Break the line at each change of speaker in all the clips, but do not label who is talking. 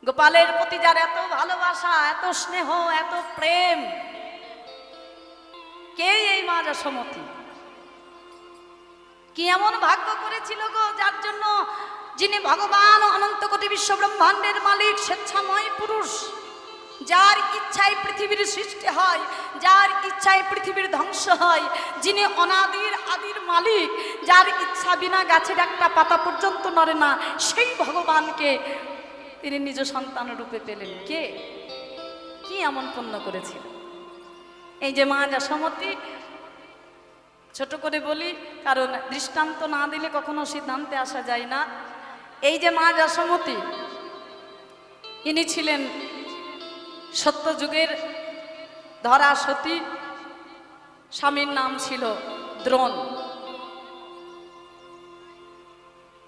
গোপালের প্রতি যার এত ভালোবাসা, এত স্নেহ, এত প্রেম, কে এই মা যশোমতী? কি এমন ভাগ্য করেছিল গো যার জন্য, যিনি ভগবান অনন্ত কোটি বিশ্ব ব্রহ্মাণ্ডের মালিক, স্বেচ্ছাময় পুরুষ, যার ইচ্ছায় পৃথিবীর সৃষ্টি হয়, যার ইচ্ছায় পৃথিবীর ধ্বংস হয়, যিনি অনাদির আদির মালিক, যার ইচ্ছা বিনা গাছের একটা পাতা পর্যন্ত নড়ে না, সেই ভগবানকে তিনি নিজ সন্তান রূপে পেলেন। কে, কি এমন পুণ্য করেছিল? এই যে মা যশোমতী, ছোট করে বলি কারণ দৃষ্টান্ত না দিলে কখনো সিদ্ধান্তে আসা যায় না। এই যে মা যশোমতী, ইনি ছিলেন সত্যযুগের ধরা সতী। স্বামীর নাম ছিল দ্রোণ।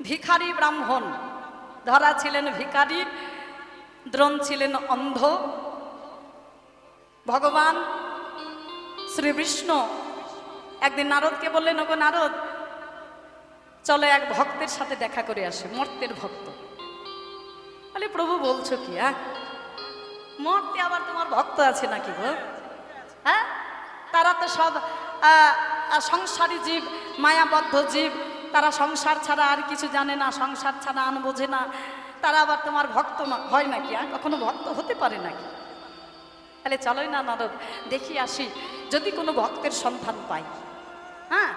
ভিখারি ব্রাহ্মণ, ধরা ছিলেন ভিখারি, দ্রোণ ছিলেন অন্ধ। ভগবান শ্রীবিষ্ণু একদিন নারদকে বললেন, ওগো নারদ, চলো এক ভক্তের সাথে দেখা করে আসে, মর্তের ভক্ত। বলে, প্রভু বলছো কি? মর্তে আবার তোমার ভক্ত আছে নাকি গো? হ্যাঁ, তারা তো সব সংসারী জীব, মায়াবদ্ধ জীব, তারা সংসার ছাড়া আর কিছু জানে না, সংসার ছাড়া আন বোঝে না, তারা আবার তোমার ভক্ত হয় নাকি? কখনো ভক্ত হতে পারে নাকি? তাহলে চলোই না নারদ, দেখি আসি, যদি কোনো ভক্তের সন্ধান পাই। হ্যাঁ,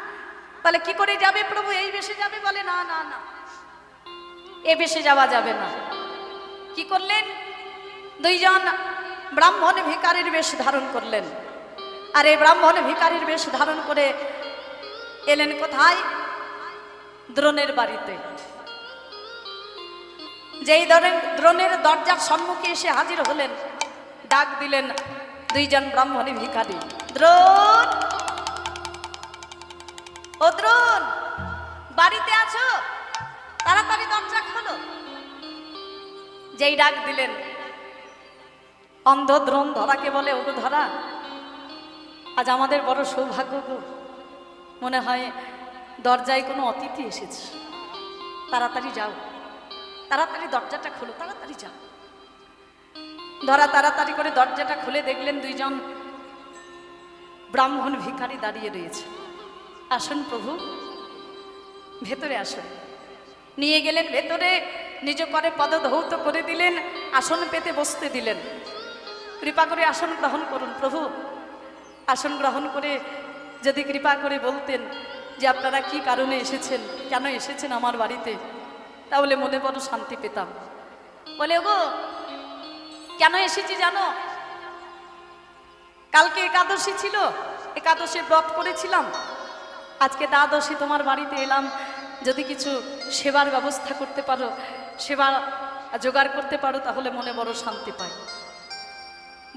তাহলে কি করে যাবে প্রভু? এই বেশে যাবে? বলে, না না না, এ বেশে যাওয়া যাবে না। কি করলেন? দুইজন ব্রাহ্মণ ভিখারির বেশ ধারণ করলেন। আর এই ব্রাহ্মণ ভিখারির বেশ ধারণ করে এলেন কোথায়? দ্রোণের বাড়িতে। যেই দ্রোণের দরজার সম্মুখে এসে হাজির হলেন, ডাক দিলেন দুইজন ব্রাহ্মণী ভিখারি, দ্রোণ, ও দ্রোণ, বাড়িতে আছো? তাড়াতাড়ি দরজা খোলো। যেই ডাক দিলেন, অন্ধ দ্রোণ ধরাকে বলে, ওগো ধরা, আজ আমাদের বড় সৌভাগ্য গো, মনে হয় দরজায় কোনো অতিথি এসেছে, তাড়াতাড়ি যাও, তাড়াতাড়ি দরজাটা খোলো, তাড়াতাড়ি যাও। ধরা তাড়াতাড়ি করে দরজাটা খুলে দেখলেন দুইজন ব্রাহ্মণ ভিখারি দাঁড়িয়ে রয়েছে। আসুন প্রভু, ভেতরে আসুন। নিয়ে গেলেন ভেতরে, নিজ করে পদধৌত করে দিলেন, আসন পেতে বসতে দিলেন। কৃপা করে আসন গ্রহণ করুন প্রভু। আসন গ্রহণ করে যদি কৃপা করে বলতেন যে আপনারা কি কারণে এসেছেন, কেন এসেছেন আমার বাড়িতে, তাহলে মনে বড় শান্তি পেতাম। বলে, ওগো কেন এসেছি জানো? কালকে একাদশী ছিল, একাদশী ব্রত করেছিলাম, আজকে দ্বাদশী তোমার বাড়িতে এলাম, যদি কিছু সেবার ব্যবস্থা করতে পারো, সেবা জোগাড় করতে পারো, তাহলে মনে বড় শান্তি পাই।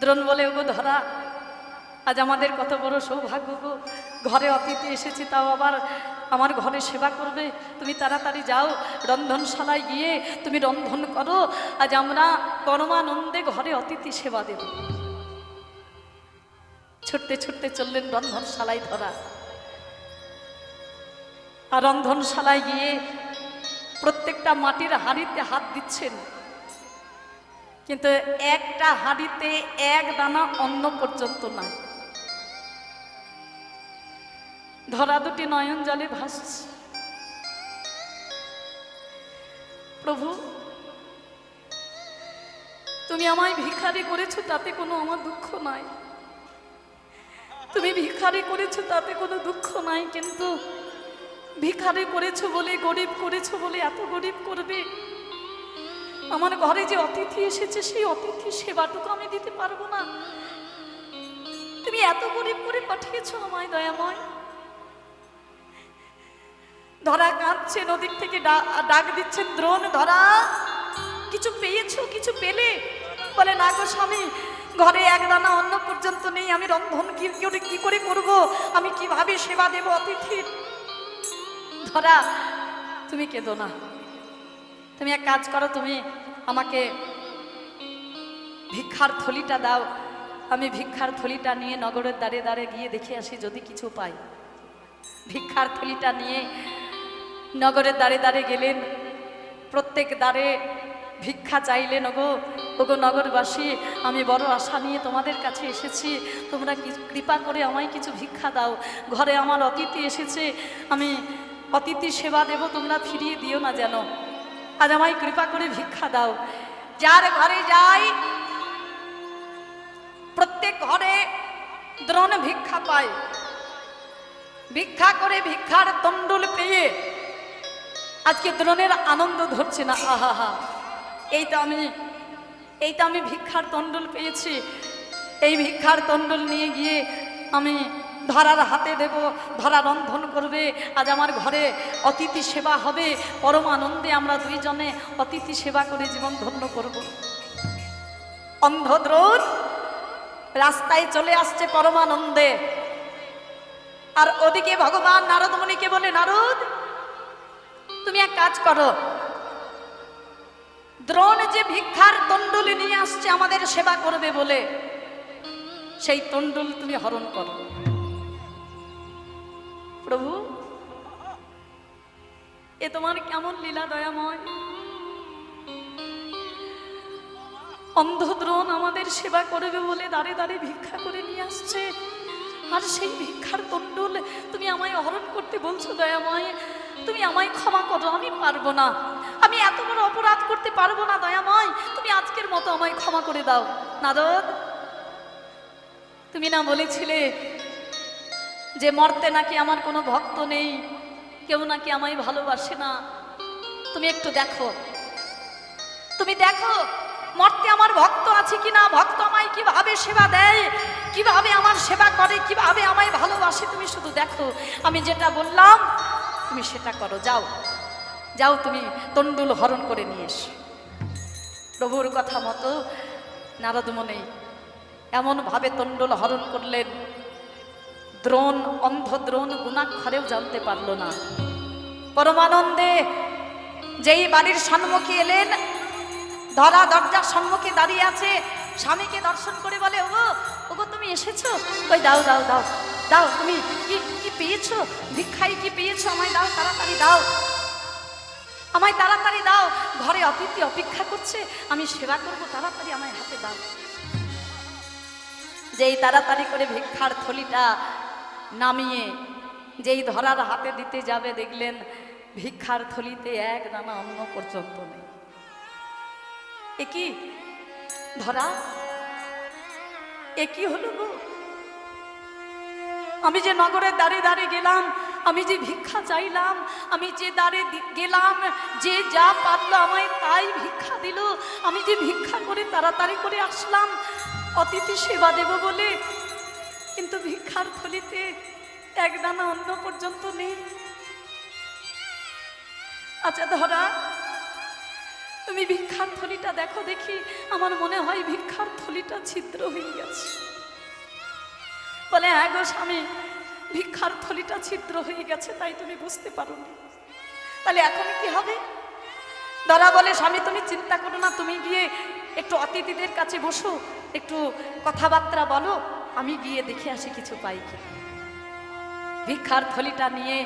দ্রোণ বলে, ওগো ধরা, আজ আমাদের কত বড় সৌভাগ্য গো, ঘরে অতিথি এসেছি, তাও আবার আমার ঘরে সেবা করবে। তুমি তাড়াতাড়ি যাও, রন্ধনশালায় গিয়ে তুমি রন্ধন করো, আজ আমরা পরমানন্দে ঘরে অতিথি সেবা দেব। ছুটতে ছুটতে চললেন রন্ধনশালায় ধরা। আর রন্ধনশালায় গিয়ে প্রত্যেকটা মাটির হাঁড়িতে হাত দিচ্ছেন, কিন্তু একটা হাঁড়িতে এক দানা অন্ন পর্যন্ত নাই। ধরা দুটি নয়ন জলে ভাসছে। প্রভু, তুমি আমায় ভিখারি করেছো, তাতে কোনো আমার দুঃখ নাই। তুমি ভিখারি করেছো, তাতে কোনো দুঃখ নাই, কিন্তু ভিখারি করেছো বলে, গরিব করেছো বলে এত গরিব করবে? আমার ঘরে যে অতিথি এসেছে, সেই অতিথি সেবাটুকু আমি দিতে পারবো না। তুমি এত গরিব করে পাঠিয়েছো আমায়, দয়াময়। ধরা কাঁদছে, নদীর থেকে ডাক দিচ্ছেন, দ্রোণ, ধরা, কিছু পেয়েছো, কিছু পেলে? বলে, না গো স্বামী, ঘরে এক দানা অন্ন পর্যন্ত নেই, আমি রন্ধন কি করে করবো, আমি কিভাবে সেবা দেব অতিথির? ধরা, তুমি কেঁদো না, তুমি এক কাজ করো, তুমি আমাকে ভিক্ষার থলিটা দাও, আমি ভিক্ষার থলিটা নিয়ে নগরের দ্বারে দ্বারে গিয়ে দেখে আসি যদি কিছু পাই। ভিক্ষার থলিটা নিয়ে নগরের দ্বারে দ্বারে গেলেন। প্রত্যেক দ্বারে ভিক্ষা চাইলেন। ওগো ওগো নগরবাসী, আমি বড় আশা নিয়ে তোমাদের কাছে এসেছি, তোমরা কৃপা করে আমায় কিছু ভিক্ষা দাও। ঘরে আমার অতিথি এসেছে, আমি অতিথি সেবা দেব, তোমরা ফিরিয়ে দিও না যেন। আজ আমায় কৃপা করে ভিক্ষা দাও। যার ঘরে যাই প্রত্যেক ঘরে দ্রোণ ভিক্ষা পায়। ভিক্ষা করে ভিক্ষার তন্ডুল পেয়ে আজকে দ্রোণের আনন্দ ধরছে না। আহা, এই তো আমি ভিক্ষার তন্ডুল পেয়েছি, এই ভিক্ষার তন্ডুল নিয়ে গিয়ে আমি ধরার হাতে দেব, ধরা রন্ধন করবে। আজ আমার ঘরে অতিথি সেবা হবে, পরম আনন্দে আমরা দুইজনে অতিথি সেবা করে জীবন ধন্য করব। অন্ধ দ্রোণ রাস্তায় চলে আসছে পরমানন্দে, আর ওদিকে ভগবান নারদ মুনিকে বলে, নারদ তুমি এক কাজ করো, দ্রোণ যে ভিক্ষার তন্ডুল নিয়ে আসছে আমাদের সেবা করবে বলে, সেই তন্ডুল তুমি হরণ করো। প্রভু, এ তোমার কেমন লীলা দয়াময়। অন্ধ দ্রোণ আমাদের সেবা করবে বলে দাঁড়ে দাঁড়ে ভিক্ষা করে নিয়ে আসছে, আর সেই ভিক্ষার তন্ডুল তুমি আমায় হরণ করতে বলছো। দয়াময়, তুমি আমায় ক্ষমা করো, আমি পারবো না, আমি এত বড় অপরাধ করতে পারবো না। দয়াময়, তুমি আজকের মতো আমায় ক্ষমা করে দাও। নারদ, তুমি না বলেছিলে যে মর্তে নাকি আমার কোনো ভক্ত নেই, কেউ নাকি আমায় ভালোবাসে না? তুমি একটু দেখো, তুমি দেখো মর্তে আমার ভক্ত আছে কিনা, ভক্ত আমায় কিভাবে সেবা দেয়, কিভাবে আমার সেবা করে, কিভাবে আমায় ভালোবাসে। তুমি শুধু দেখো, আমি যেটা বললাম তুমি সেটা করো। যাও যাও, তুমি তন্ডুল হরণ করে নিয়ে এসো। প্রভুর কথা মতো নারদ মুনি এমনভাবে তন্ডুল হরণ করলেন, দ্রোণ, অন্ধ দ্রোণ গুণাক্ষরেও জানতে পারল না। পরমানন্দে যেই বাড়ির সম্মুখে এলেন, ধরা দরজার সম্মুখে দাঁড়িয়ে আছে, স্বামীকে দর্শন করে বলে, ওগো ওগো তুমি এসেছো, ওই দাও দাও দাও দাও, তুমি কি পেয়েছো, ভিক্ষায় কি পেয়েছো, আমায় দাও, তাড়াতাড়ি দাও, আমায় তাড়াতাড়ি দাও, ঘরে অতিথি অপেক্ষা করছে, আমি সেবা করবো, তাড়াতাড়ি আমায় হাতে দাও। যেই তাড়াতাড়ি করে ভিক্ষার থলিটা নামিয়ে যেই ধরার হাতে দিতে যাবে, দেখলেন ভিক্ষার থলিতে এক দানা অন্ন পর্যন্ত নেই। এ কি ধরা, এ কি হলো গো? আমি যে নগরের দ্বারে দ্বারে গেলাম, আমি যে ভিক্ষা চাইলাম, আমি যে দ্বারে গেলাম, যে যা পারলো আমায় তাই ভিক্ষা দিল, আমি যে ভিক্ষা করে তাড়াতাড়ি করে আসলাম অতিথি সেবা দেব বলে, কিন্তু ভিক্ষার থলিতে এক দানা অন্ন পর্যন্ত নেই। আচ্ছা ধরা, তুমি ভিক্ষার থলিটা দেখো দেখি, আমার মনে হয় ভিক্ষার থলিটা ছিদ্র হয়ে গেছে। বলে, হ্যাঁ গো স্বামী, ভিক্ষার থলিটা ছিদ্র হয়ে গেছে, তাই তুমি বুঝতে পারোনি। তাহলে এখন কি হবে? ধরা বলে, স্বামী তুমি চিন্তা করো না, তুমি গিয়ে একটু অতিথিদের কাছে বসো, একটু কথাবার্তা বলো, আমি গিয়ে দেখে আসি কিছু পাই কি। ভিক্ষার থলিটা নিয়ে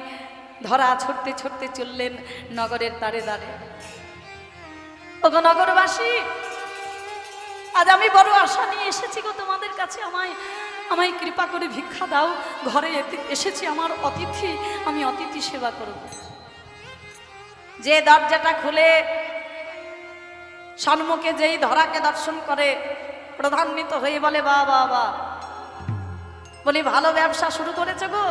ধরা ছুটতে ছুটতে চললেন নগরের দ্বারে দ্বারে। ওগো নগরবাসী, আজ আমি বড় আশা নিয়ে এসেছি গো তোমাদের কাছে, আমায় কৃপা করে ভিক্ষা দাও। ঘরে এসেছি আমার অতিথি, আমি অতিথি সেবা করব। যে দরজাটা খুলে সম্মুখে যেই ধরাকে দর্শন করে, প্রধান্বিত হয়ে বলে, বা বা বা, বলি ভালো ব্যবসা শুরু করেছে গো।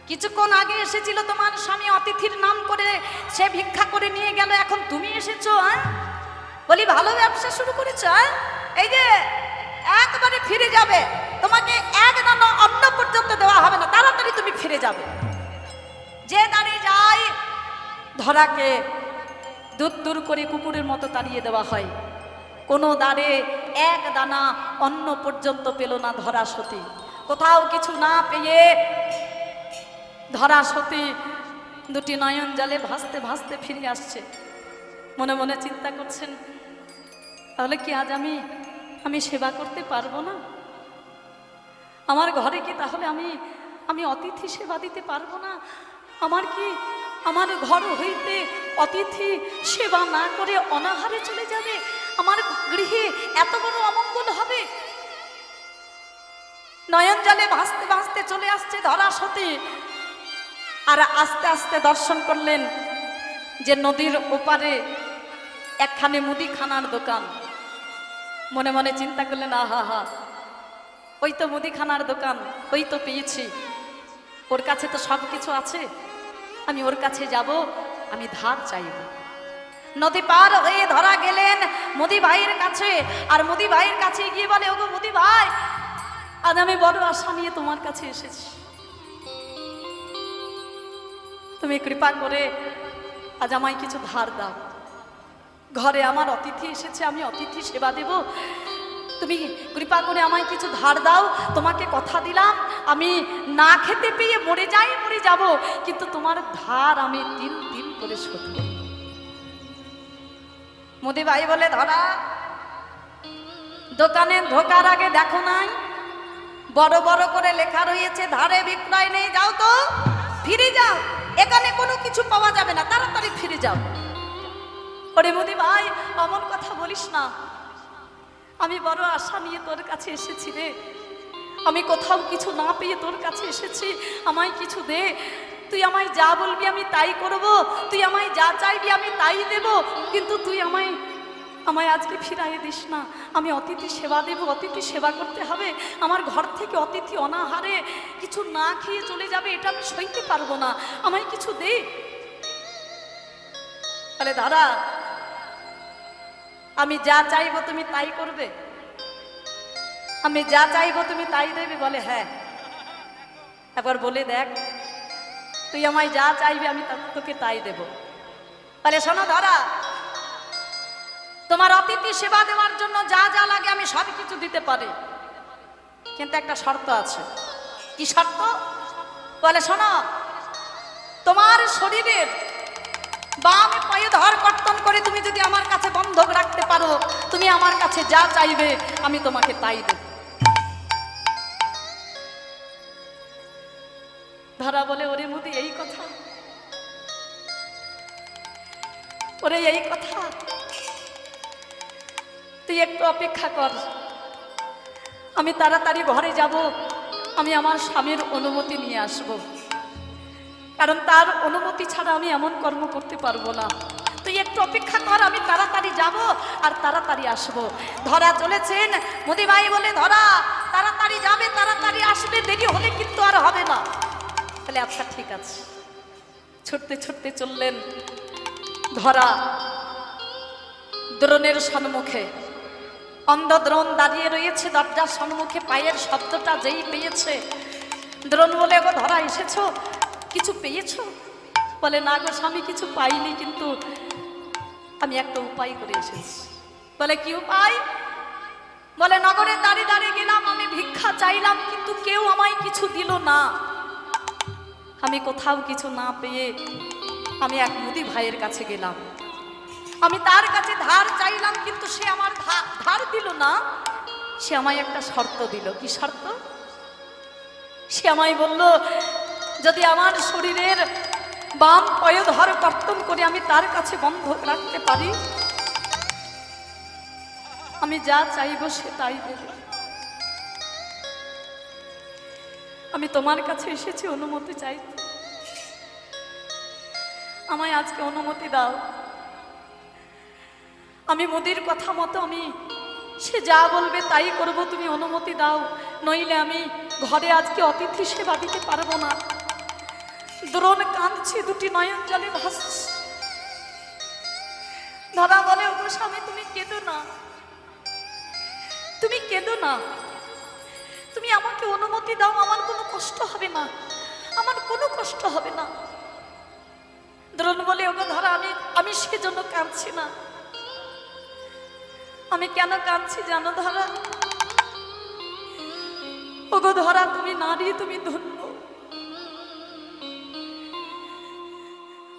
কিছুক্ষণ আগে এসেছিল তোমার স্বামী, অতিথির নাম করে সে ভিক্ষা করে নিয়ে গেল, এখন তুমি এসেছো। বলি ভালো ব্যবসা শুরু করেছ, এই যে একবারে ফিরে যাবে, তোমাকে এক দানা অন্ন পর্যন্ত দেওয়া হবে না, তাড়াতাড়ি তুমি ফিরে যাবে। যে দাঁড়িয়ে যায় ধরাকে দূর দূর করে কুকুরের মতো তাড়িয়ে দেওয়া হয়। কোনো দ্বারে এক দানা অন্ন পর্যন্ত পেল না ধরা সতী। কোথাও কিছু না পেয়ে ধরা সতী দুটি নয়ন জলে ভাসতে ভাসতে ফিরে আসছে। মনে মনে চিন্তা করছেন, তাহলে কি আজ আমি সেবা করতে পারবো না? আমার ঘরে কি তাহলে আমি অতিথি সেবা দিতে পারবো না? আমার ঘর হইতে অতিথি সেবা না করে অনাহারে চলে যাবে, আমার গৃহে এত বড় অমঙ্গল হবে। নয়ন জলে ভাসতে ভাসতে চলে আসছে ধরা সতী, আর আস্তে আস্তে দর্শন করলেন যে নদীর ওপারে একখানে মুদিখানার দোকান। মনে মনে চিন্তা করলেন, আহা হা, ওই তো মুদিখানার দোকান, ওই তো পেয়েছি, ওর কাছে তো সব কিছু আছে, আমি ওর কাছে যাব, আমি ধার চাইব। নদী পার হয়ে ধরা গেলেন মুদি ভাইয়ের কাছে, আর মুদি ভাইয়ের কাছে গিয়ে বলে, ওগো মুদি ভাই, আজ আমি বড় আশা নিয়ে তোমার কাছে এসেছি, তুমি কৃপা করে আজ আমায় কিছু ধার দাও। ঘরে আমার অতিথি এসেছে, আমি অতিথি সেবা দেব, তুমি কৃপা করে আমায় কিছু ধার দাও। তোমাকে কথা দিলাম, আমি না খেতে পেয়ে মরে যাই, মরে যাব, কিন্তু তোমার ধার আমি 3 দিন করে শোধ করব। মুদি ভাই বলে, ধরা, দোকানে ঢোকার আগে দেখো নাই বড় বড় করে লেখা রয়েছে ধারে বিক্রয় নেই, যাও তো, ফিরে যাও, এখানে কোনো কিছু পাওয়া যাবে না, তাড়াতাড়ি ফিরে যাও। ওরে মুদি ভাই, অমন কথা বলিস না, আমি বড় আশা নিয়ে তোর কাছে এসেছি রে, আমি কোথাও কিছু না পেয়ে তোর কাছে এসেছি, আমায় কিছু দে, তুই আমায় যা বলবি আমি তাই করব, তুই আমায় যা চাইবি আমি তাই দেব, কিন্তু তুই আমায় আজকে ফিরাইয়ে দিস না, আমি অতিথি সেবা দেব, অতিথি সেবা করতে হবে, আমার ঘর থেকে অতিথি অনাহারে কিছু না খেয়ে চলে যাবে, এটা আমি সইতে পারবো না, আমায় কিছু দে। তাহলে দাদা, আমি যা চাইবো তুমি তাই করবে, আমি যা চাইবো তুমি তাই দেবে? বলে, হ্যাঁ। একবার বলে দেখ, তুই আমায় যা চাইবি আমি তোকে তাই দেব। বলে, শোনো ধরা, তোমার অতিথি সেবা দেওয়ার জন্য যা যা লাগে আমি সব কিছু দিতে পারি, কিন্তু একটা শর্ত আছে। কি শর্ত? বলে, শোনো, তোমার শরীরের বাম পায়ে ধর কর্তন করে তুমি যদি আমার কাছে বন্ধক রাখতে পারো, তুমি আমার কাছে যা চাইবে আমি তোমাকে তাই দেব। ধরা বলে, ওরে মুদি, এই কথা? ওরে এই কথা? তুই একটু অপেক্ষা কর, আমি তাড়াতাড়ি ঘরে যাব, আমি আমার স্বামীর অনুমতি নিয়ে আসব, কারণ তার অনুমতি ছাড়া আমি এমন কর্ম করতে পারবো না। তুই একটু অপেক্ষা কর, আমি তাড়াতাড়ি যাব আর তাড়াতাড়ি আসব। ধরা চলেছেন, মুদি ভাই বলে, ধরা তাড়াতাড়ি যাবে, তাড়াতাড়ি আসবে, দেরি হলে কিন্তু আর হবে না। তাহলে আচ্ছা ঠিক আছে। ছুটতে ছুটতে চললেন। ধরা দ্রোণের সম্মুখে, অন্ধ দ্রোণ দাঁড়িয়ে রয়েছে দরজার সম্মুখে, পায়ের শব্দটা যেই পেয়েছে, দ্রোণ বলে, গো ধরা, এসেছো, কিছু পেয়েছো? বলে, না গো স্বামী, কিছু পাইনি, কিন্তু আমি একটা উপায় করে এসেছি। বলে, কি উপায়? বলে, নগরে দাঁড়িয়ে দাঁড়িয়ে গেলাম, আমি ভিক্ষা চাইলাম, কিন্তু কেউ আমায় কিছু দিল না। আমি কোথাও কিছু না পেয়ে আমি এক মুদি ভাইয়ের কাছে গেলাম, আমি তার কাছে ধার চাইলাম, কিন্তু সে আমার ধার দিল না, সে আমায় একটা শর্ত দিল। কি শর্ত? সে আমায় বলল, যদি আমার শরীরের বাম পায়ে ধর কর্তন করে আমি তার কাছে বন্ধক রাখতে পারি, আমি যা চাইব সে তাই দেবে। আমি তোমার কাছে এসেছি অনুমতি চাইতে, আমায় আজকে অনুমতি দাও। আমি মুদির কথা মতো আমি সে যা বলবে তাই করব, তুমি অনুমতি দাও, নইলে আমি ঘরে আজকে অতিথি সেবা দিতে পারবো না। দ্রোণ কাঁদছে, দুটি নয়ন জলে ভাসছে। ধরা বলে, ওগো স্বামী, তুমি কেঁদো না, তুমি কেঁদো না, তুমি আমাকে অনুমতি দাও, আমার কোনো কষ্ট হবে না, আমার কোনো কষ্ট হবে না। দ্রোণ বলে, ওগো ধরা, আমি সেজন্য কাঁদছি না। আমি কেন কাঁদছি জানো ধরা? ওগো ধরা, তুমি নারী, তুমি ধন্য।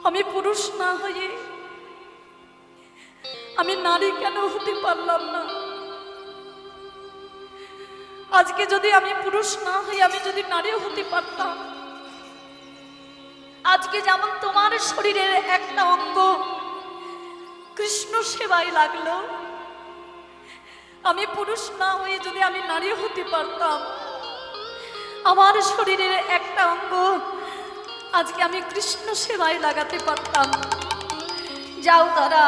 আমি পুরুষ না হয়ে আমি নারী কেন হতে পারলাম না? আজকে যদি আমি পুরুষ না হই, আমি যদি নারী হতে পারতাম, আজকে যেমন তোমার শরীরের একটা অঙ্গ কৃষ্ণ সেবায় লাগলো, আমি পুরুষ না হয়ে যদি আমি নারী হতে পারতাম, আমার শরীরের একটা অঙ্গ আজকে আমি কৃষ্ণ সেবায় লাগাতে পারতাম। যাও তারা,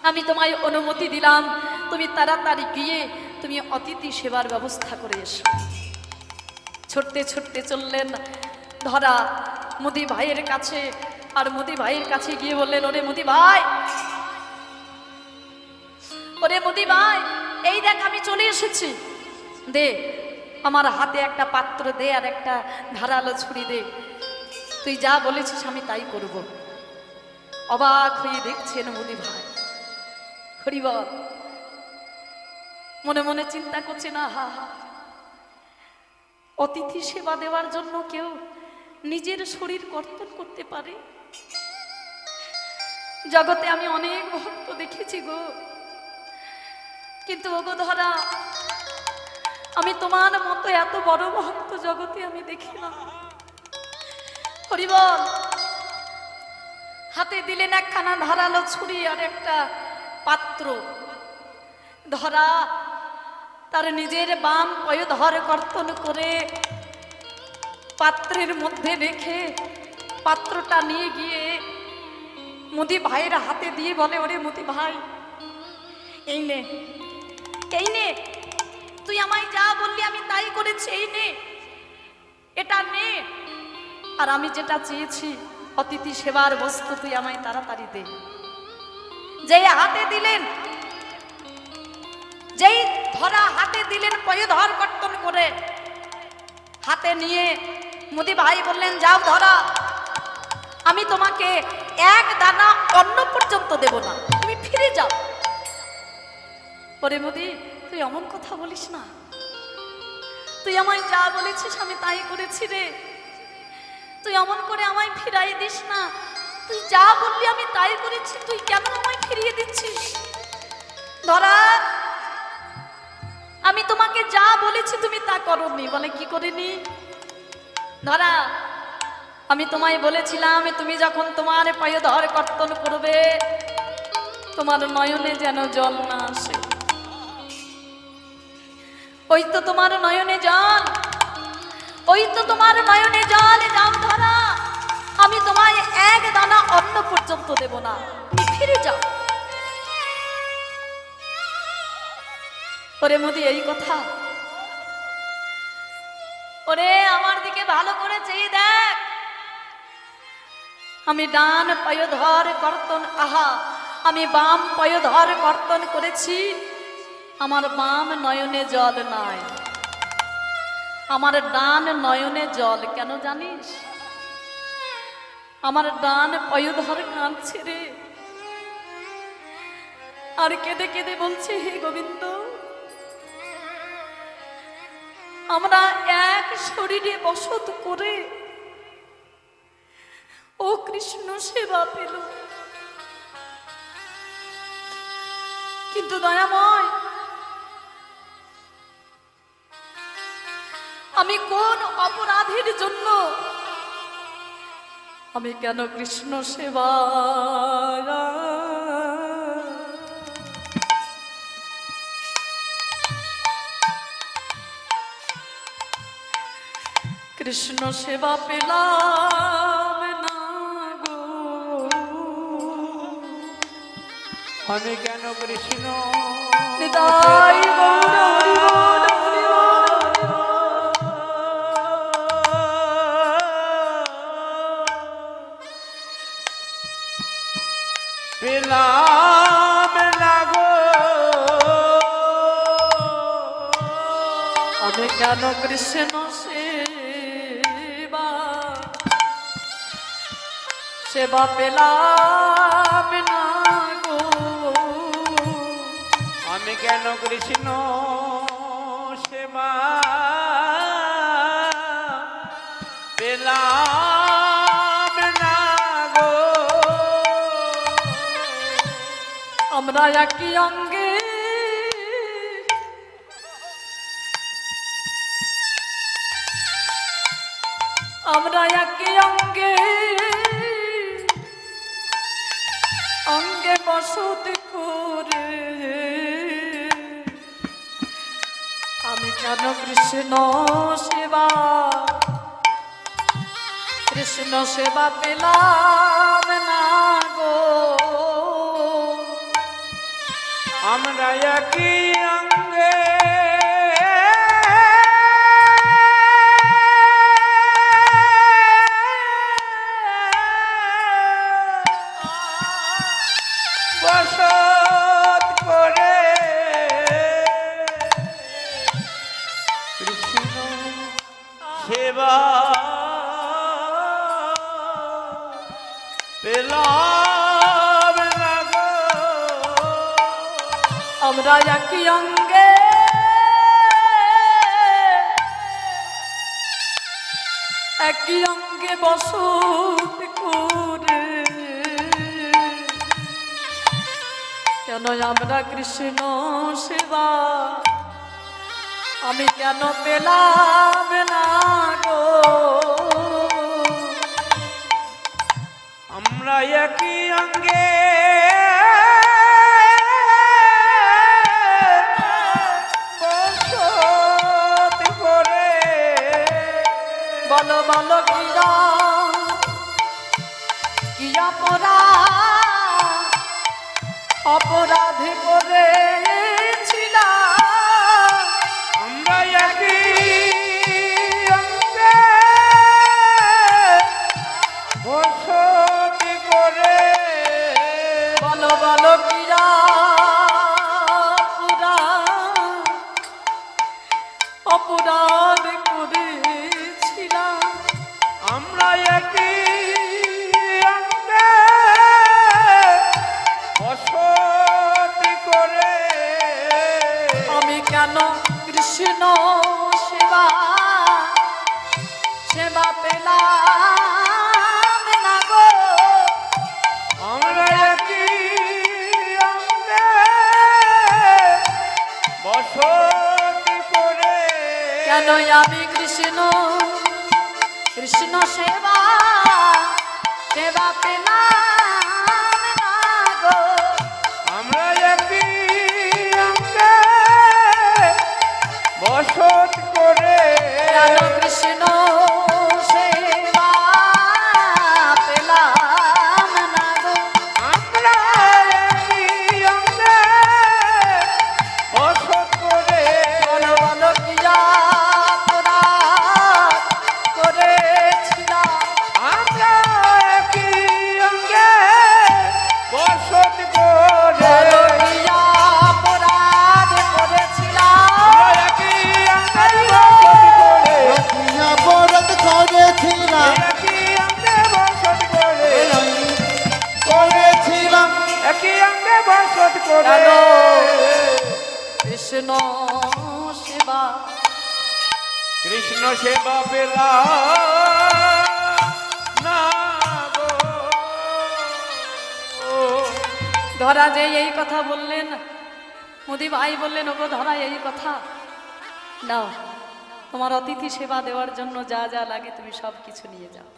আমি তোমায় অনুমতি দিলাম, তুমি তাড়াতাড়ি গিয়ে তুমি অতিথি সেবার ব্যবস্থা করে এসো। ছুটতে ছুটতে চললেন ধরা মুদি ভাইয়ের কাছে, আর মুদি ভাইয়ের কাছে গিয়ে বললেন, ওরে মুদি ভাই, ওরে মুদি ভাই, এই দেখ আমি চলে এসেছি, দে আমার হাতে একটা পাত্র দে আর একটা ধারালো ছুরি দে, তুই যা বলেছিস আমি তাই করব। অবাক হয়ে দেখছেন মুদি ভাই, হরিবল মনে মনে চিন্তা করছে, না হা হা, অতিথি সেবা দেওয়ার জন্য কেউ নিজের শরীর কর্তন করতে পারে? জগতে আমি অনেক ভক্ত দেখেছি গো, কিন্তু ওগো ধরা, আমি তোমার মতো এত বড় ভক্ত জগতে আমি দেখি না। হরিবল হাতে দিলেন একখানা ধারালো ছুরি আর একটা পাত্র। ধরা তার নিজের বাম পয়োধর কর্তন করে পাত্রের মধ্যে রেখে পাত্রটা নিয়ে গিয়ে মুদি ভাইয়ের হাতে দিয়ে বলে, ওরে মুদি ভাই, এই নে, এই নে, তুই আমায় যা বললি আমি তাই করেছি, এই নে, এটা নে, আর আমি যেটা চেয়েছি অতিথি সেবার বস্তু তুই আমায় তাড়াতাড়ি দে। যেই হাতে দিলেন, যেই ধরা হাতে দিলেন পয়োধর কর্তন করে, হাতে নিয়ে মুদি ভাই বললেন, যাও ধরা, আমি তোমাকে এক দানা অন্ন পর্যন্ত দেব না, তুমি ফিরে যাও। পরে মুদি, তুই এমন কথা বলিস না, তুই আমায় যা বলেছিস আমি তাই করেছি রে, তুই এমন করে আমায় ফিরাই দিস না, তুই যা বললি আমি তাই করেছি, তুই কেন আমায় ফিরিয়ে দিচ্ছিস? ধরা, আমি তোমাকে যা বলেছি তুমি তা করোনি। বলে, কি করিনি? ধরা, আমি তোমায় বলেছিলাম তুমি যখন তোমার পয়োধর কর্তন করবে তোমার নয়নে যেন জল না আসে। ওই তো তোমার নয়নে জল, ওই তো তোমার নয়নে জল। যাও ধরা, আমি তোমায় এক দানা অন্ন পর্যন্ত দেব না, তুমি ফিরে যাও। ওরে মুদি, এই কথা? ওরে আমার দিকে ভালো করে চেয়ে দেখ, আমি ডান পয়োধর কর্তন, আহা, আমি বাম পয়োধর কর্তন করেছি, আমার বাম নয়নে জল নাই, আমার ডান নয়নে জল। কেন জানিস? আমার ডান পয়োধর কাঁদছে রে, আর কেঁদে কেঁদে বলছে, হে গোবিন্দ, আমরা এক শরীরে বসত করে ও কৃষ্ণ সেবা পেল, কিন্তু দয়াময়, আমি কোন অপরাধের জন্য, আমি কেন কৃষ্ণ সেবা, কৃষ্ণ সেবা পেলাম না গো,
আমি কেন কৃষ্ণ
নিতাই গৌর হরি বল, হরি বল।
পেলাম না গো,
আমি কেন কৃষ্ণ সেবা, সেবা পেলাম না গো,
আমি কেন কৃষ্ণ সেবা পেলাম না গো।
আমরা একই অঙ্গে আমরা একই অঙ্গে অঙ্গে বসতি করে আমি কেন কৃষ্ণ সেবা কৃষ্ণ সেবা পেলাম না গো।
আমরা একই অঙ্গে বসত করে কৃষ্ণ সেবা পেলাম না গো।
আমরা একই অঙ্গে একই অঙ্গে বসত করে কেন আমরা কৃষ্ণ সেবা আমি কেন পেলাম না গো।
আমরা একই অঙ্গে বসত করে
বলো বলো কিয়া কিয়া পরা অপরাধ করেছিলাম।
আমরা একই অঙ্গে বসত করে
বলো বলো কিয়া পুরা অপরাধ করেছিলাম।
আমরা একই অঙ্গে বসত করে
আমি কেন কৃষ্ণ সেবা সেবা পেলাম না গো।
আমরা একই অঙ্গে বসত করে
কেন আমি কৃষ্ণ কৃষ্ণ সেবা সেবা পেলাম না গো।
আমরা একই অঙ্গে বসত করে
কেন কৃষ্ণ সেবা পেলাম না গো।
আমরা একই অঙ্গে বসত করে
বলো বলো কিয়া অপরাধ করেছিলাম।
আমরা একই অঙ্গে বসত করে
বলো কিয়া অপরাধ করেছিলাম।
আমরা একই অঙ্গে বসত করে
অপরাধ করেছিলাম
একই অঙ্গে বসত করে
করেছিলাম
একই অঙ্গে বসত করে
কেন কৃষ্ণ সেবা
কৃষ্ণ সেবা পেলা না গো।
ধরা যে এই কথা বললেন মোদি ভাই বললেন ওগো ধরা এই কথা নাও তোমার অতিথি সেবা দেওয়ার জন্য যা যা লাগে তুমি সব কিছু নিয়ে যাও।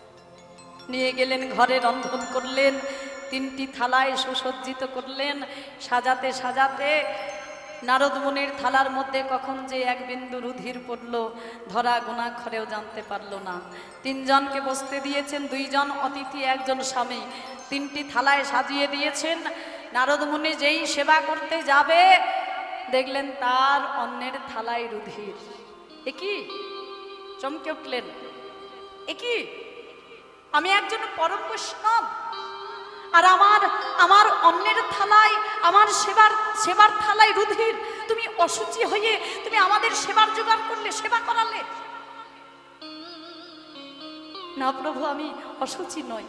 নিয়ে গেলেন ঘরে রন্ধন করলেন, 3টি থালায় সুসজ্জিত করলেন, সাজাতে সাজাতে নারদ মুনির থালার মধ্যে কখন যে এক বিন্দু রুধির পড়ল ধরা গুণাক্ষরেও জানতে পারল না। 3 জনকে বসতে দিয়েছেন, 2 জন অতিথি 1 জন স্বামী, 3টি থালায় সাজিয়ে দিয়েছেন। নারদ মুনি যেই সেবা করতে যাবে দেখলেন তার অন্যের থালায় রুধির। এ কি? চমকে উঠলেন, এ কি? আমি একজন পরম বৈষ্ণব আর আমার অন্যের থালায় আমার সেবার থালায় রুধির। তুমি অসুচি হয়ে তুমি আমাদের সেবার জোগাড় করলে, সেবা করালে। না প্রভু, আমি অসুচি নই,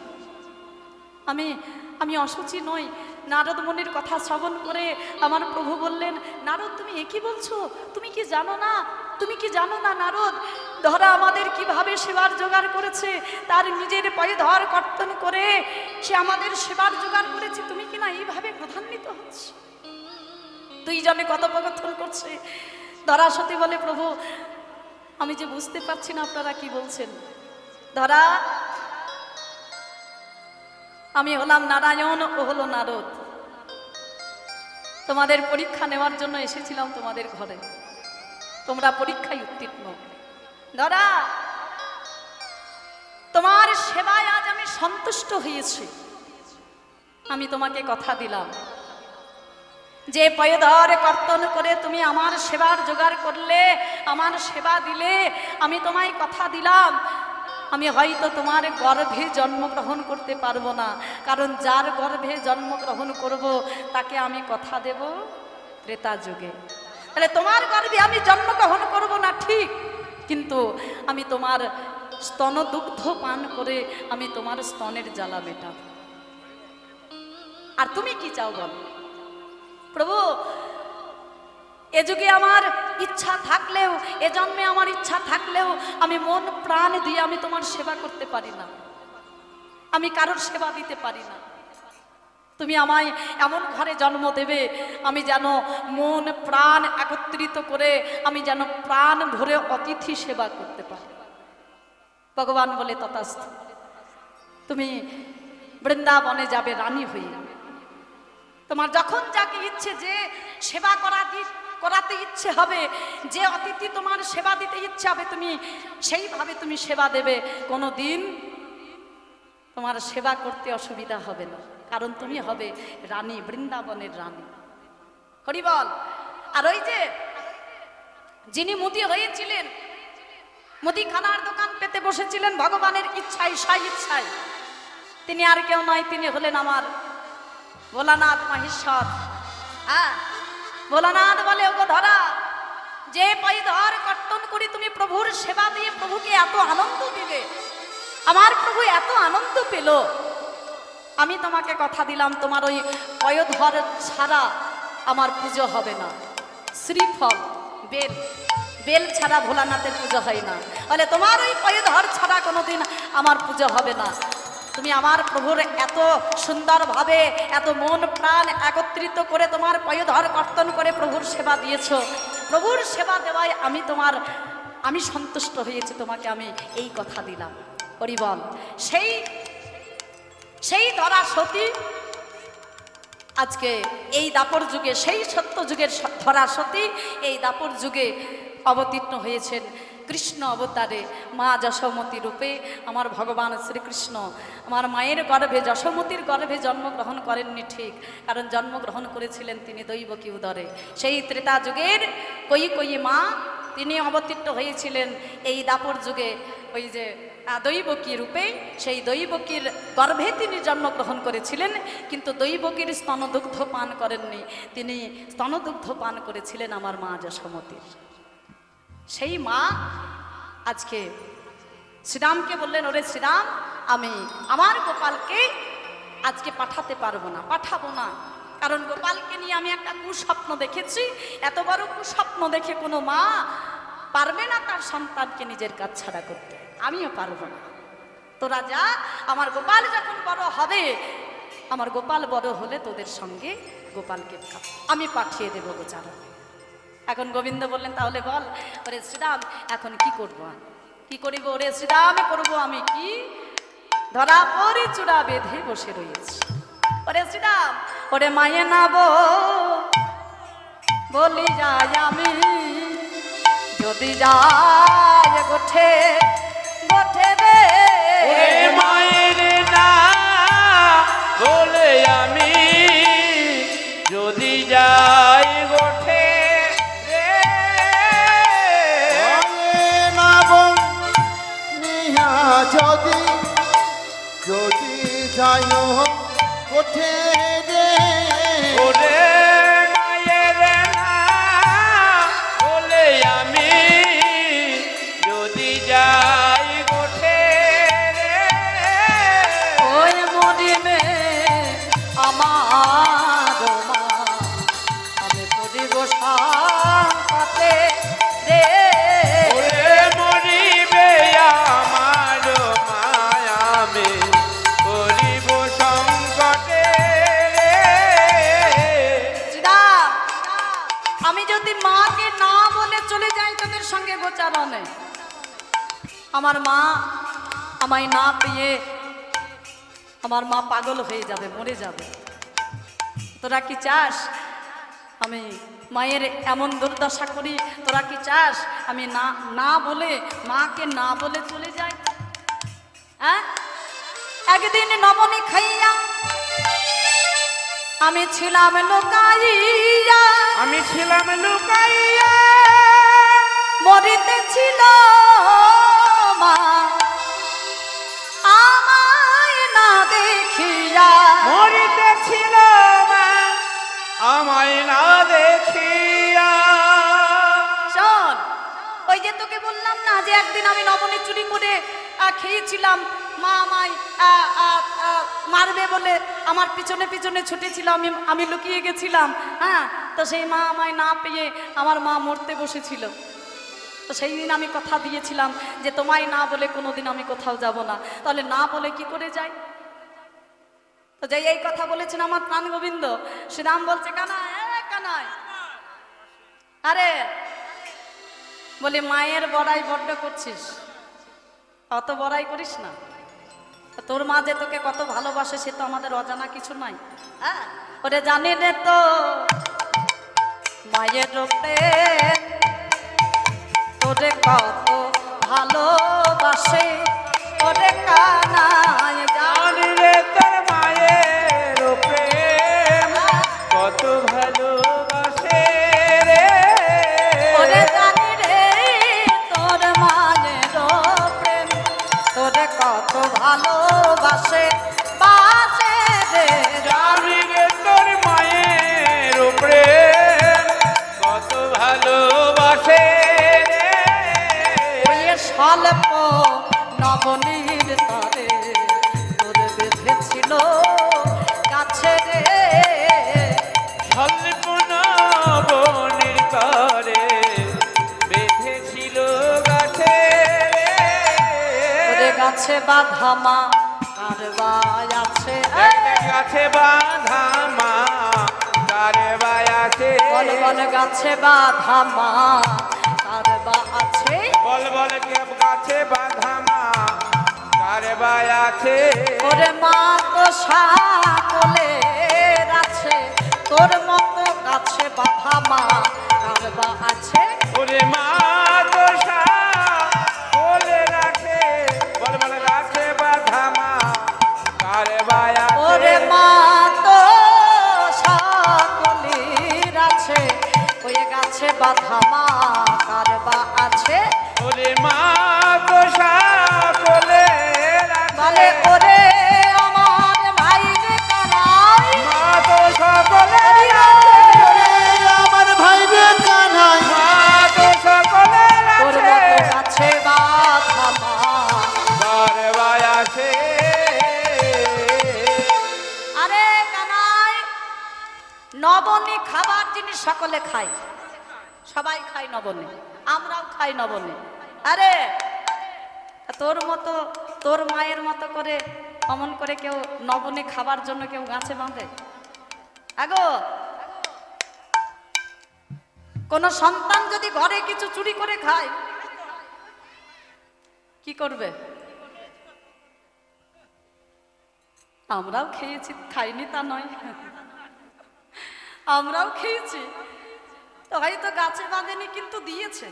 আমি অসুচি নই। নারদ মুনির কথা শ্রবণ করে আমার প্রভু বললেন, নারদ তুমি একই বলছো? তুমি কি জানো না, তুমি কি জানো না নারদ, ধরা আমাদের কিভাবে সেবার জোগাড় করেছে, তার নিজের পায়ে ধর কর্তন করে সে আমাদের সেবার জোগাড় করেছে, তুমি কি না এইভাবে প্রধান্বিত হচ্ছে? 2 জনে কথোপকথন করছে। ধরা সতী বলে, প্রভু আমি যে বুঝতে পারছি না আপনারা কি বলছেন। ধরা, আমি হলাম নারায়ণ, ও হলো নারদ। তোমাদের পরীক্ষা নেওয়ার জন্য এসেছিলাম তোমাদের ঘরে, তোমরা পরীক্ষায় উত্তীর্ণ। ধরা, তোমার সেবায় আজ আমি সন্তুষ্ট হয়েছি। আমি তোমাকে কথা দিলাম যে পয়ধর কর্তন করে তুমি আমার সেবার জোগাড় করলে, আমার সেবা দিলে, আমি তোমায় কথা দিলাম আমি হয়তো তোমার গর্ভে জন্মগ্রহণ করতে পারবো না, কারণ যার গর্ভে জন্মগ্রহণ করব তাকে আমি কথা দেব ত্রেতা যুগে। তাহলে তোমার গর্ভে আমি জন্মগ্রহণ করব না ঠিক, কিন্তু আমি তোমার স্তন দুগ্ধ পান করে আমি তোমার স্তনের জ্বালা মেটাবো। আর তুমি কি চাও বল প্রভু? এ যুগে আমার ইচ্ছা থাকলেও, এ জন্মে আমার ইচ্ছা থাকলেও আমি মন প্রাণ দিয়ে আমি তোমার সেবা করতে পারি না, আমি কারোর সেবা দিতে পারি না। তুমি আমায় এমন ঘরে জন্ম দেবে আমি যেন মন প্রাণ একত্রিত করে আমি যেন প্রাণ ভরে অতিথি সেবা করতে পারি। ভগবান বলে তথাস্তু। তুমি বৃন্দাবনে যাবে রানী হয়ে, তোমার যখন যাকে ইচ্ছে, যে সেবা করাতে ইচ্ছে হবে, যে অতিথি তোমার সেবা দিতে ইচ্ছে হবে, তুমি সেইভাবে তুমি সেবা দেবে। কোনো দিন তোমার সেবা করতে অসুবিধা হবে না, কারণ তুমি হবে রানী, বৃন্দাবনের রানী। হরি বল। আর ওই যে যিনি মুদি হয়েছিলেন, মুদিখানার দোকান পেতে বসেছিলেন ভগবানের ইচ্ছায়, সাই ইচ্ছায়, তিনি আর কেউ নয়, তিনি হলেন আমার ভোলানাথ মহেশ্বর। হ্যাঁ, ভোলানাথ বলে, ওগো ধরা, যে পয়ধর কর্তন করি তুমি প্রভুর সেবা দিয়ে প্রভুকে এত আনন্দ দিবে, আমার প্রভু এত আনন্দ পেল, আমি তোমাকে কথা দিলাম তোমার ওই পয়ধর ছাড়া আমার পুজো হবে না। শ্রীফল, বেল, বেল ছাড়া ভোলানাথের পুজো হয় না, বলে তোমার ওই পয়ধর ছাড়া কোনোদিন আমার পুজো হবে না। তুমি আমার প্রভুর এত সুন্দরভাবে এত মন প্রাণ একত্রিত করে তোমার পয়ধর কর্তন করে প্রভুর সেবা দিয়েছ, প্রভুর সেবা দেওয়ায় আমি সন্তুষ্ট হয়েছি, তোমাকে আমি এই কথা দিলাম। হরি বল। সেই ধরা সতী আজকে এই দাপর যুগে, সেই সত্য যুগের ধরা সতী এই দাপর যুগে অবতীর্ণ হয়েছেন কৃষ্ণ অবতারে, মা যশোমতী রূপে। আমার ভগবান শ্রীকৃষ্ণ আমার মায়ের গর্ভে, যশোমতীর গর্ভে জন্মগ্রহণ করেননি ঠিক, কারণ জন্মগ্রহণ করেছিলেন তিনি দৈবকী উদরে। সেই ত্রেতা যুগের কই মা তিনি অবতীর্ণ হয়েছিলেন এই দাপর যুগে ওই যে দৈবকী রূপে। সেই দৈবকীর গর্ভে তিনি জন্মগ্রহণ করেছিলেন, কিন্তু দৈবকীর স্তনদুগ্ধ পান করেননি, তিনি স্তনদুগ্ধ পান করেছিলেন আমার মা যশোমতীর। সেই মা আজকে শ্রীরামকে বললেন, ওরে শ্রীরাম, আমি আমার গোপালকে আজকে পাঠাতে পারবো না, পাঠাবো না, কারণ গোপালকে নিয়ে আমি একটা কুস্বপ্ন দেখেছি। এত বড় কুস্বপ্ন দেখে কোনো মা পারবে না তার সন্তানকে নিজের কাজ ছাড়া করতে, আমিও পারবো না। তোরা যা, আমার গোপাল যখন বড় হবে, আমার গোপাল বড় হলে তোদের সঙ্গে গোপালকে আমি পাঠিয়ে দেবো গোচারণ। এখন গোবিন্দ বললেন, তাহলে বল ওরে শ্রীরাম, এখন কি করবো, কি করিব? ওরে শ্রীরাম, করবো আমি কি? ধরা পরে চূড়া বেঁধে বসে রয়েছি। ওরে শ্রীরাম, ওরে মায়ে নাব বলি যাই আমি, যদি যায় গোঠে গোঠে রে
মায়ের না বলে আমি, যদি যাই গোঠে রে
নিহা যদি যদি যায় কোঠে রে,
ওরে মায়ের না বলে আমি, যদি যাই গোঠে রে
ওই মরিবে আমার মা, আমি পড়িব সংকটে রে।
ওরে মরিবে আমার মায়ামে, করিব সংকটে রে।
শ্রীরাম, আমি যদি মাকে না বলে চলে যাই তোদের সঙ্গে গোচারণে, আমার মা আমায় না পেয়ে আমার মা পাগল হয়ে যাবে, মরে যাবে। তোরা কি চাস আমি মায়ের এমন দুর্দশা করি? তোরা কি চাস আমি না না বলে, মাকে না বলে চলে যাই? হ্যাঁ, একদিন নবনী খাইয়া আমি ছিলাম লুকাইয়া,
আমি ছিলাম লুকাইয়া,
মরিতেছিল মা আমায় না দেখিয়া,
মরিতেছিল মা আমায় না দেখিয়া।
শোন, ওই যে তোকে বললাম না যে একদিন আমি নবনী চুরি করে খেয়েছিলাম, মা আমায় মারবে বলে আমার পিছনে পিছনে ছুটেছিল, আমি লুকিয়ে গেছিলাম। হ্যাঁ, তো সেই মা আমায় না পেয়ে আমার মা মরতে বসেছিল। তো সেই দিন আমি কথা দিয়েছিলাম যে তোমায় না বলে কোনোদিন আমি কোথাও যাব না। তাহলে না বলে কি করে যাই? তো যাই এই কথা বলেছেন আমার প্রাণ গোবিন্দ শ্রীরাম বলছে, কানাই কানাই, আরে বলি মায়ের বড়াই বড্ড করছিস, অত বড়াই করিস না। তোর মা যে তোকে কত ভালোবাসে সে তো আমাদের অজানা কিছু নাই। হ্যাঁ, ওরে জানি রে তো মায়ের রূপে তোরে কত ভালোবাসে, ওরে কানাই
জানি রে তোর মায়ের প্রেম কত ভালোবাসে রে,
ওরে জানি রে তোর মায়ের প্রেম তোরে কত ভালোবাসে, বাসে রে।
জানি রে তোর মায়ের প্রেম কত ভালোবাসে রে,
ওই স্বল্প নবনীর তরে তোরে বেঁধেছিল কাছে রে,
স্বল্প নবনীর তরে বেঁধেছিল গাছে
ওরে গাছে বাঁধা মা কারবাই আছে,
গাছে বাঁধা মা কারবাই আছে,
বল বল গাছে বাঁধা মা কারবা আছে,
বল বল কে গাছে বাঁধা মা কারবাই আছে,
ওরে মা তো সকলে আছে, তোর মতো গাছে বাঁধা মা কারবা আছে,
ওরে মা তো বলে রাখে, বল বল গাছে বাঁধা মা কারবাই আছে,
ওরে মা তো সকলের আছে, ওই গাছে বাঁধা মা কারবা আছে,
ওরে মা তো সকলে
বলে ওরে আমার ভাই রে কানাই,
মা তো সকলে
ওরে আমার ভাই রে কানাই,
মা তো সকলে
তোর মতো গাছে বাঁধা মা।
কারবাই আছে।
আরে কানাই, নবনী খাবার জিনিস সকলে খায়, সবাই খায় নবনী, আমরাও খাই নবনী। আরে তোর মতো তোর মায়ের মতো করে অমন করে কেউ নবনী খাবার জন্য কেউ গাছে বাঁধে? আগো কোন সন্তান যদি ঘরে কিছু চুরি করে খায় কি করবে? আমরাও খেয়েছি, খাইনি তা নয়, আমরাও খেয়েছি, তো হয়তো গাছে বাঁধেনি কিন্তু দিয়েছে,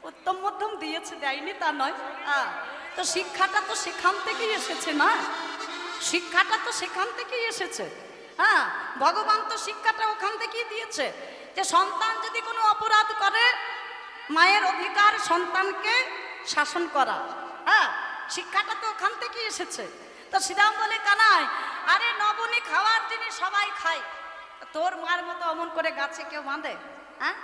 উত্তম মধ্যম দিয়েছে, দেয়নি তা নয়। তো শিক্ষাটা তো সেখান থেকেই এসেছে না, শিক্ষাটা তো সেখান থেকেই এসেছে। হ্যাঁ, ভগবান তো শিক্ষাটা ওখান থেকেই দিয়েছে যে সন্তান যদি কোনো অপরাধ করে মায়ের অধিকার সন্তানকে শাসন করা। হ্যাঁ, শিক্ষাটা তো ওখান থেকেই এসেছে। তো শ্রীরাম বলে, কানাই আরে নবনী খাওয়ার জিনিস সবাই খায়, তোর মার মতো অমন করে গাছে কেউ বাঁধে? হ্যাঁ,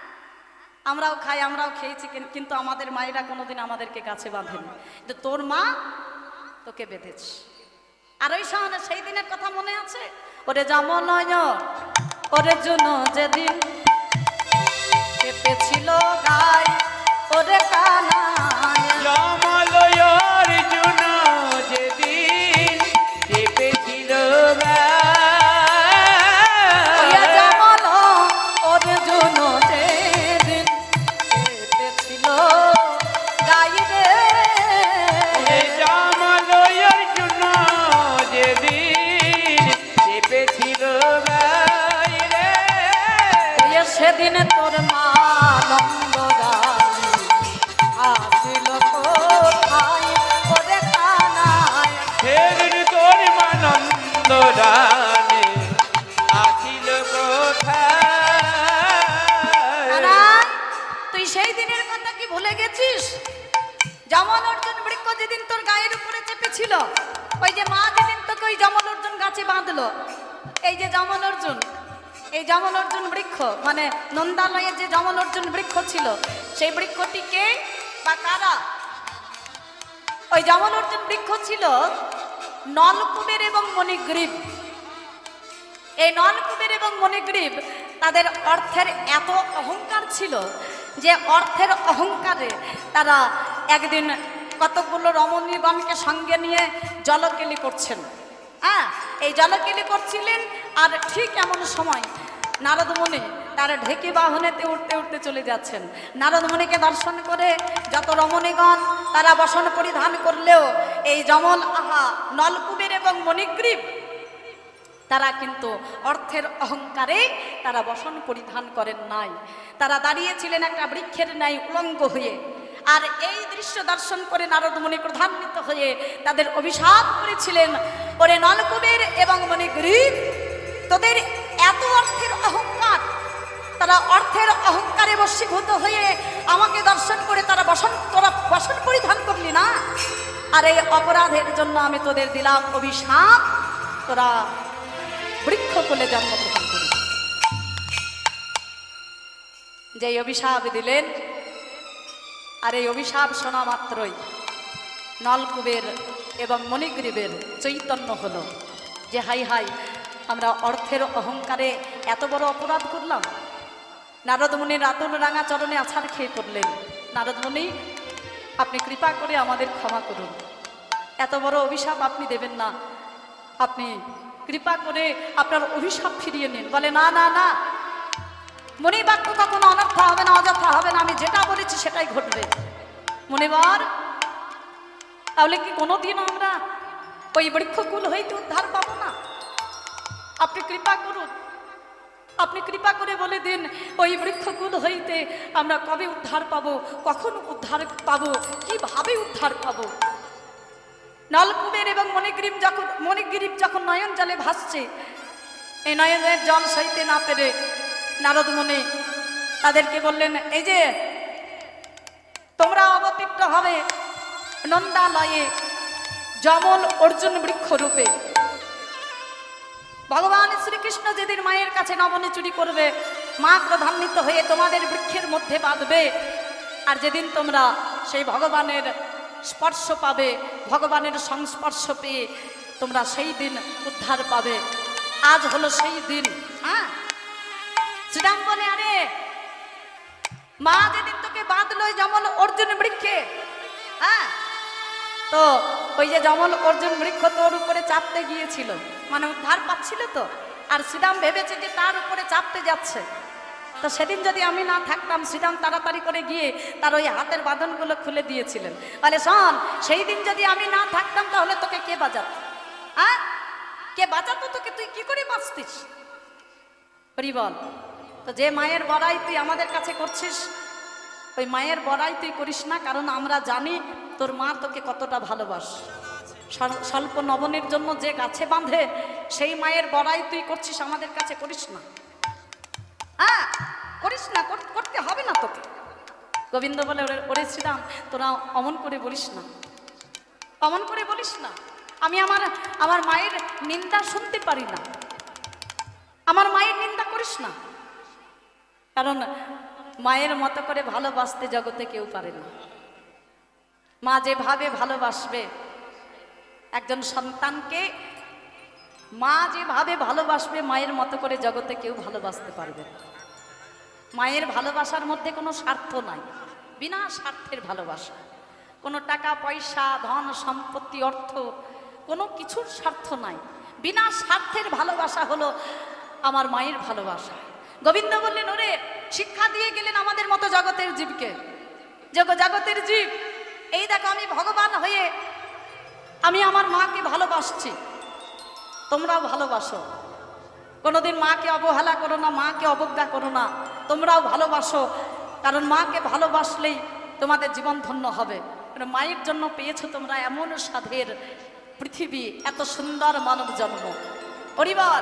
আমরাও খাই, আমরাও খেয়েছি, কিন্তু আমাদের মায়েরা কোনোদিন আমাদেরকে গাছে বাঁধেনি, কিন্তু তোর মা তোকে বেঁধেছে। আর ওই সময় সেই দিনের কথা মনে আছে? ওরে জামনয় ওরে জুনো যেদিন কেঁপেছিল গায়, ওরে কানাই
জমলয়ের জন্য যেদিন চেপেছিল
ওরে জামল ওরে জুনো যেদিন কেঁপেছিল গায় রে, সেদিন তোর মা নন্দরানী আসিল কোথায় ওরে কানাই।
সেদিন তোর মানন্দ রানী আসিল কোথায়।
কানাই, তুই সেই দিনের কথা কি ভুলে গেছিস? যমল অর্জুন বৃক্ষ যেদিন তোর গায়ের উপরে চেপেছিল, ওই যে মা যেদিন তোকে ওই যমল অর্জুন গাছে বাঁধলো, এই যে যমল অর্জুন, এই যমল অর্জুন বৃক্ষ মানে নন্দালয়ে যে যমল অর্জুন বৃক্ষ ছিল, সেই বৃক্ষটিকে বা কারা? ওই যমল অর্জুন বৃক্ষ ছিল নলকুবের এবং মণিগ্রীব। এই নলকুবের এবং মণিগ্রীব তাদের অর্থের এত অহংকার ছিল যে অর্থের অহংকারে তারা একদিন কতগুলো রমণীগণকে সঙ্গে নিয়ে জলকেলি করছেন। হ্যাঁ, এই জলকেলি করছিলেন, আর ঠিক এমন সময় নারদ মুনি তার ঢেকি বাহনেতে উঠতে উঠতে চলে যাচ্ছেন। নারদ মুনিকে দর্শন করে যত রমণীগণ তারা বসন পরিধান করলেও এই যমল নলকুবের এবং মণিগ্রীব তারা কিন্তু অর্থের অহংকারে তারা বসন পরিধান করেন নাই। তারা দাঁড়িয়েছিলেন একটা বৃক্ষের ন্যায় উলঙ্গ হয়ে। আর এই দৃশ্য দর্শন করে নারদ মুনি ক্রোধান্বিত হয়ে তাদের অভিশাপ করেছিলেন, ওরে নলকুবের এবং মণিগ্রীব, তোদের এত অর্থের অহংকার, তারা অর্থের অহংকারে বশীভূত হয়ে আমাকে দর্শন করে তোরা বসন পরিধান করলি না। আর এই অপরাধের জন্য আমি তোদের দিলাম অভিশাপ, তোরা বৃক্ষকুলে জন্মগ্রহণ করি। যে অভিশাপ দিলেন, আর এই অভিশাপ শোনা মাত্রই নলকুবের এবং মণিগ্রীবের চৈতন্য হলো যে হাই হাই, আমরা অর্থের অহংকারে এত বড় অপরাধ করলাম। নারদ মুনির রাতুল রাঙা চরণে আছাড় খেয়ে পড়লেন, নারদ মুনি আপনি কৃপা করে আমাদের ক্ষমা করুন, এত বড় অভিশাপ আপনি দেবেন না, আপনি কৃপা করে আপনার অভিশাপ ফিরিয়ে নিন। বলে না না না, মুনিবাক্য কখনো অনর্থ হবে না, অযথা হবে না, আমি যেটা বলেছি সেটাই ঘটবে। মুনিবার, তাহলে কি কোনোদিন আমরা ওই বৃক্ষকুল হইতে উদ্ধার পাবো না? আপনি কৃপা করুন, আপনি কৃপা করে বলে দিন ওই বৃক্ষকুল হইতে আমরা কবে উদ্ধার পাবো, কখন উদ্ধার পাবো, কিভাবে উদ্ধার পাবো? নলকুবের এবং মণিগ্রীব যখন নয়ন জলে ভাসছে, এই নয়নের জল সইতে না পেরে নারদ মুনি তাদেরকে বললেন, এই যে তোমরা অবতীর্ণ হবে নন্দালয়ে যমল অর্জুন বৃক্ষ রূপে। ভগবান শ্রীকৃষ্ণ যেদিন মায়ের কাছে নবনী চুরি করবে, মা ক্রোধান্বিত হয়ে তোমাদের বৃক্ষের মধ্যে বাঁধবে, আর যেদিন তোমরা সেই ভগবানের স্পর্শ পাবে, ভগবানের সংস্পর্শ পেয়ে তোমরা সেই দিন উদ্ধার পাবে। আজ হলো সেই দিন। হ্যাঁ, শ্রীরাম বলে, আরে মা যেদিন তোকে বাঁধলো যমল অর্জুন বৃক্ষে, হ্যাঁ, তো ওই যে যমল অর্জুন বৃক্ষ তোর উপরে চাপতে গিয়েছিল, মানে উদ্ধার পাচ্ছিল তো, আর শ্রীরাম ভেবেছে যে তার উপরে চাপতে যাচ্ছে। তো সেদিন যদি আমি না থাকতাম, শ্রীরাম তাড়াতাড়ি করে গিয়ে তার ওই হাতের বাঁধনগুলো খুলে দিয়েছিলেন। বলে শোন, সেই দিন যদি আমি না থাকতাম তাহলে তোকে কে বাঁচাত? হ্যাঁ, কে বাঁচাতো তোকে? তুই কি করে বাঁচতিস? হরি বল। তো যে মায়ের বড়াই তুই আমাদের কাছে করছিস, ওই মায়ের বড়াই তুই করিস না, কারণ আমরা জানি তোর মা তোকে কতটা ভালোবাসে। স্বল্প নবনের জন্য যে গাছে বাঁধে, সেই মায়ের বড়াই তুই করছিস, আমাদের কাছে করিস না। হ্যাঁ, করিস না, করতে হবে না তোকে। গোবিন্দ বলে, ওরে শ্রীরাম, তোরা অমন করে বলিস না, অমন করে বলিস না। আমি আমার মায়ের নিন্দা শুনতে পারি না, আমার মায়ের নিন্দা করিস না, কারণ মায়ের মতো করে ভালোবাসতে জগতে কেউ পারে না। মা যেভাবে ভালোবাসবে একজন সন্তানকে, মা যেভাবে ভালোবাসবে মায়ের মতো করে জগতে কেউ ভালোবাসতে পারবে না। মায়ের ভালোবাসার মধ্যে কোনো স্বার্থ নাই, বিনা স্বার্থের ভালোবাসা। কোনো টাকা পয়সা, ধন সম্পত্তি, অর্থ, কোনো কিছুর স্বার্থ নাই, বিনা স্বার্থের ভালোবাসা হলো আমার মায়ের ভালোবাসা। গোবিন্দ বললেন, ওরে শিক্ষা দিয়ে গেলেন আমাদের মতো জগতের জীবকে। জগতের জীব, এই দেখো আমি ভগবান হয়ে আমি আমার মাকে ভালোবাসছি, তোমরাও ভালোবাসো। কোনোদিন মাকে অবহেলা করো না, মাকে অবজ্ঞা করো না, তোমরাও ভালোবাসো, কারণ মাকে ভালোবাসলেই তোমাদের জীবন ধন্য হবে। কারণ মায়ের জন্য পেয়েছো তোমরা এমন সাধের পৃথিবী, এত সুন্দর মানব জন্ম। পরিবার